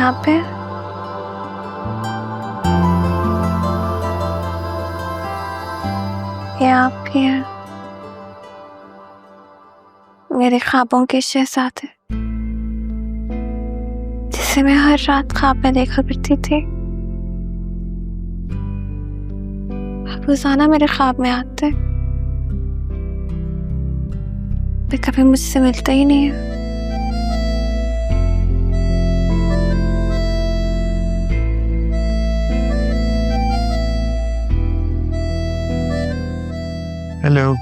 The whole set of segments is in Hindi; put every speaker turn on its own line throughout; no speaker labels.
यहाँ पे ये आपकी है, मेरे ख्वाबों के शहजादे, जिसे मैं हर रात ख्वाब में देखा करती थी। आप रोजाना मेरे ख्वाब में आते, वे कभी मुझसे मिलते ही नहीं है।
हेलो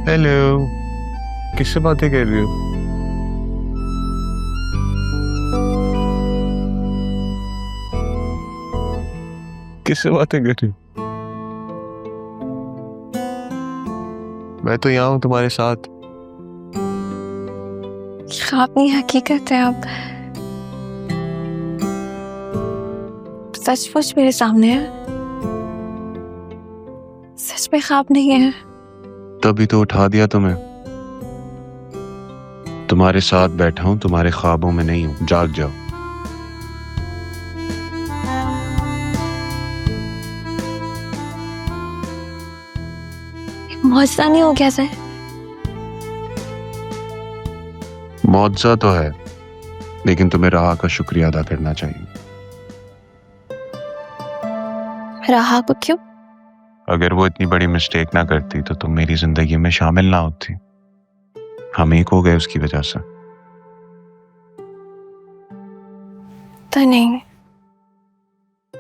हेलो, किससे बातें कर रही हो? किससे बातें कर रही हो? मैं तो यहाँ हूँ तुम्हारे साथ।
ख्वाब नहीं हकीकत है। आप सचमुच मेरे सामने है, सच में ख्वाब नहीं है।
तभी तो उठा दिया तुम्हें। तुम्हारे साथ बैठा हूँ, तुम्हारे ख्वाबों में नहीं हूँ। जाग जाओ।
मौजज़ा नहीं हो गया सर?
मौजज़ा तो है, लेकिन तुम्हें राह का शुक्रिया अदा करना चाहिए।
राह को क्यों?
अगर वो इतनी बड़ी मिस्टेक ना करती तो तुम मेरी जिंदगी में शामिल ना होती। हम एक हो गए उसकी वजह से।
तो नहीं, मैं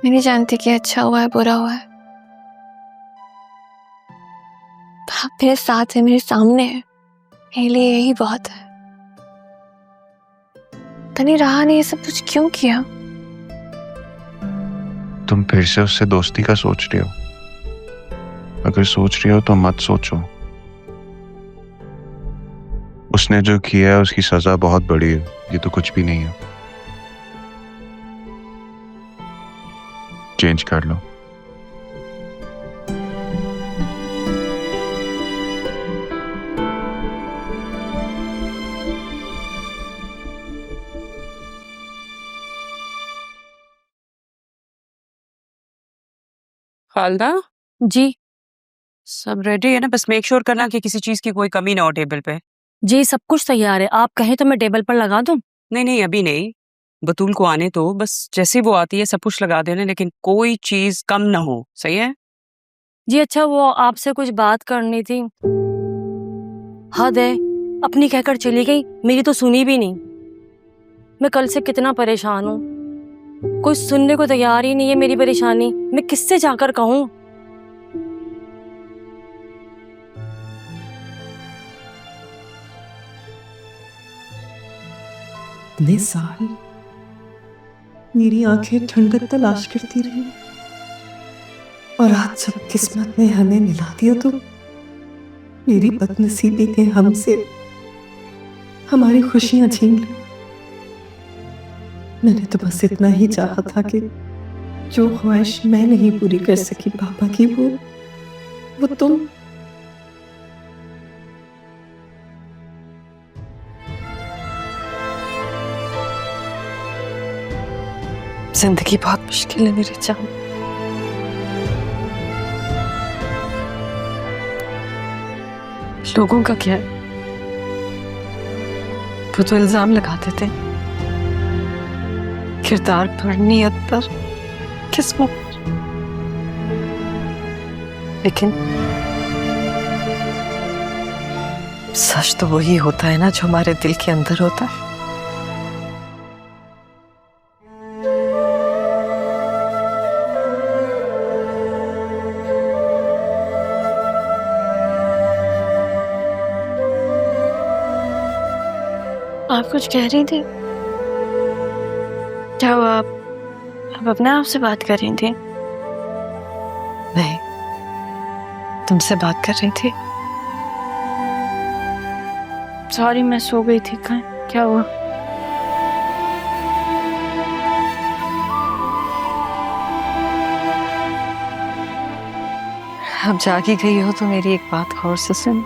नहीं जानती कि अच्छा हुआ है बुरा हुआ है। आप मेरे साथ है, मेरे सामने है, मेरे लिए यही बहुत है। तनी राह ने ये सब कुछ क्यों किया?
तुम फिर से उससे दोस्ती का सोच रही हो। अगर सोच रही हो तो मत सोचो। उसने जो किया है उसकी सजा बहुत बड़ी है, ये तो कुछ भी नहीं है। चेंज कर लो।
खालदा,
जी
सब रेडी है ना? बस मेक श्योर करना कि किसी चीज की कोई कमी ना हो टेबल पे।
जी सब कुछ तैयार है, आप कहें तो मैं टेबल पर लगा दूं?
नहीं नहीं, अभी नहीं, बतूल को आने तो बस जैसे वो आती है सब कुछ लगा देना, लेकिन कोई चीज कम ना हो। सही है?
जी अच्छा, वो आपसे कुछ बात करनी थी। हद है, अपनी कहकर चली गई, मेरी तो सुनी भी नहीं। मैं कल से कितना परेशान हूँ, कोई सुनने को तैयार ही नहीं है मेरी परेशानी। मैं किससे जाकर कहूँ?
इतने साल मेरी आंखें ठंडक तलाश करती रही, और आज जब किस्मत ने हमें मिला दिया तो मेरी बदनसीबी ने हमसे हमारी खुशियां छीन ली। मैंने तो बस इतना ही चाहा था कि जो ख्वाहिश मैं नहीं पूरी कर सकी पापा की, वो तुम।
जिंदगी बहुत मुश्किल है मेरी जान। लोगों का क्या है, वो तो इल्जाम लगाते थे किरदार पर, नीयत पर, किस्मत पर, लेकिन सच तो वही होता है ना जो हमारे दिल के अंदर होता है। आप कुछ कह रही थी? क्या हुआ? आप अपने आप से बात कर रही थी? नहीं, तुमसे बात कर रही थी। सॉरी, मैं सो गई थी। क्या हुआ? अब जागी गई हो तो मेरी एक बात गौर से सुन।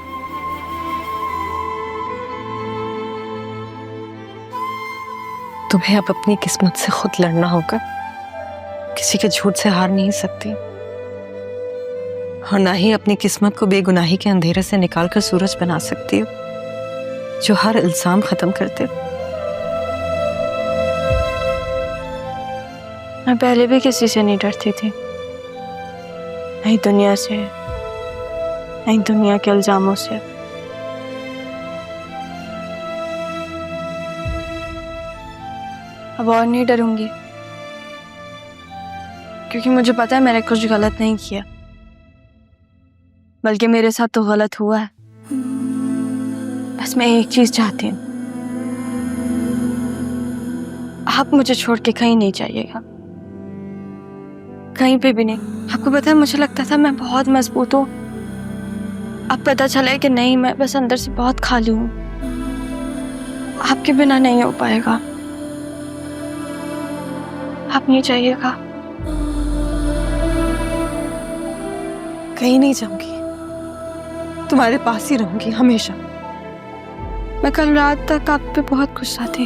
तुम्हें अब अपनी किस्मत से खुद लड़ना होगा। किसी के झूठ से हार नहीं सकती, और ना ही अपनी किस्मत को बेगुनाही के अंधेरे से निकालकर सूरज बना सकती हो जो हर इल्जाम खत्म कर दे। मैं पहले भी किसी से नहीं डरती थी, नहीं दुनिया से, नहीं दुनिया के इल्जामों से। अब और नहीं डरूंगी, क्योंकि मुझे पता है मैंने कुछ गलत नहीं किया, बल्कि मेरे साथ तो गलत हुआ है। बस मैं एक चीज चाहती हूँ, आप मुझे छोड़ के कहीं नहीं जाइएगा, कहीं पे भी नहीं। आपको पता है मुझे लगता था मैं बहुत मजबूत हूँ, अब पता चला है कि नहीं, मैं बस अंदर से बहुत खाली हूँ। आपके बिना नहीं हो पाएगा, आप नहीं चाहिएगा।
कहीं नहीं जाऊंगी, तुम्हारे पास ही रहूंगी हमेशा।
मैं कल रात तक आप पे बहुत गुस्सा थी,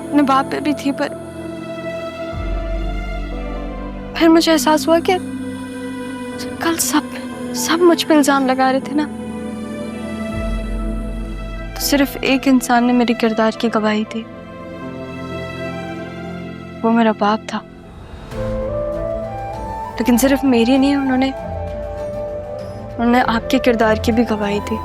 अपने बाप पे भी थी, पर फिर मुझे एहसास हुआ कि कल सब मुझ पे इल्जाम लगा रहे थे ना, तो सिर्फ एक इंसान ने मेरी किरदार की गवाही दी, वो मेरा बाप था। लेकिन सिर्फ मेरी नहीं, उन्होंने आपके किरदार की भी गवाही दी।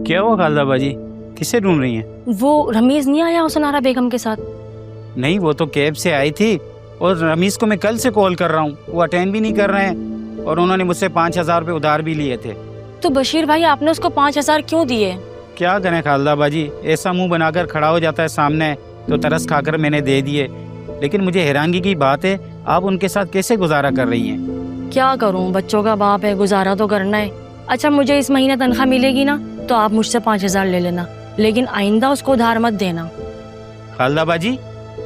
क्या हुआ खालदा बाजी, किसे ढूंढ रही हैं?
वो रमीज नहीं आया हुसनारा बेगम के साथ?
नहीं, वो तो कैब से आई थी और रमीज को मैं कल से कॉल कर रहा हूँ, वो अटेंड भी नहीं कर रहे हैं, और उन्होंने मुझसे 5,000 रुपये उधार भी लिए थे।
तो बशीर भाई आपने उसको 5,000 क्यों दिए?
क्या करें खालदा बाजी, ऐसा मुंह बनाकर खड़ा हो जाता है सामने, तो तरस खाकर मैंने दे दिए। लेकिन मुझे हैरानगी की बात है, आप उनके साथ कैसे गुजारा कर रही हैं?
क्या करूं, बच्चों का बाप है, गुजारा तो करना है। अच्छा, मुझे इस महीने तनख्वाह मिलेगी ना, तो आप मुझसे 5,000 ले लेना, लेकिन आइंदा उसको उधार मत देना।
खालदा बाजी,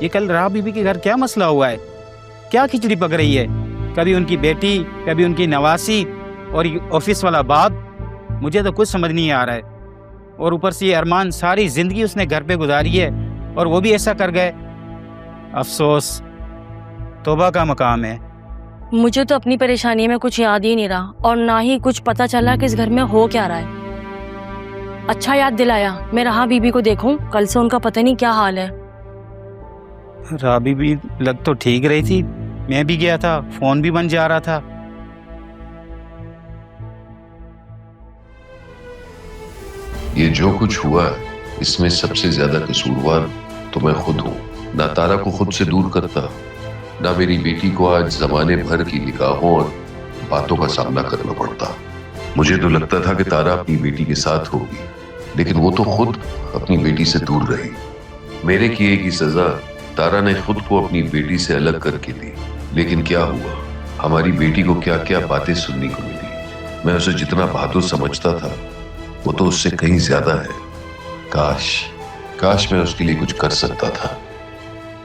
ये कल राह बीबी के घर क्या मसला हुआ है? क्या खिचड़ी पक रही है? कभी उनकी बेटी, कभी उनकी नवासी, और ये ऑफिस वाला बाप, मुझे तो कुछ समझ नहीं आ रहा है। और ऊपर से ये अरमान, सारी जिंदगी उसने घर पे गुजारी है और वो भी ऐसा कर गए। अफसोस, तौबा का मकाम है।
मुझे तो अपनी परेशानी में कुछ याद ही नहीं रहा, और ना ही कुछ पता चला कि इस घर में हो क्या रहा है। अच्छा याद दिलाया, मैं राह बीबी को देखूं, कल से उनका पता नहीं क्या हाल है।
राबी भी लग तो ठीक रही थी, मैं भी गया था, फोन भी बंद जा रहा था।
ये जो कुछ हुआ इसमें सबसे ज्यादा कसूरवार तो मैं खुद हूँ। ना तारा को खुद से दूर करता, ना मेरी बेटी को आज जमाने भर की निगाहों और बातों का सामना करना पड़ता। मुझे तो लगता था कि तारा अपनी बेटी के साथ होगी, लेकिन वो तो खुद अपनी बेटी से दूर रही। मेरे किए की सजा तारा ने खुद को अपनी बेटी से अलग करके दी। लेकिन क्या हुआ, हमारी बेटी को क्या क्या बातें सुनने को मिली। मैं उसे जितना बहादुर समझता था, वो तो उससे कहीं ज्यादा है। काश मैं उसके लिए कुछ कर सकता था।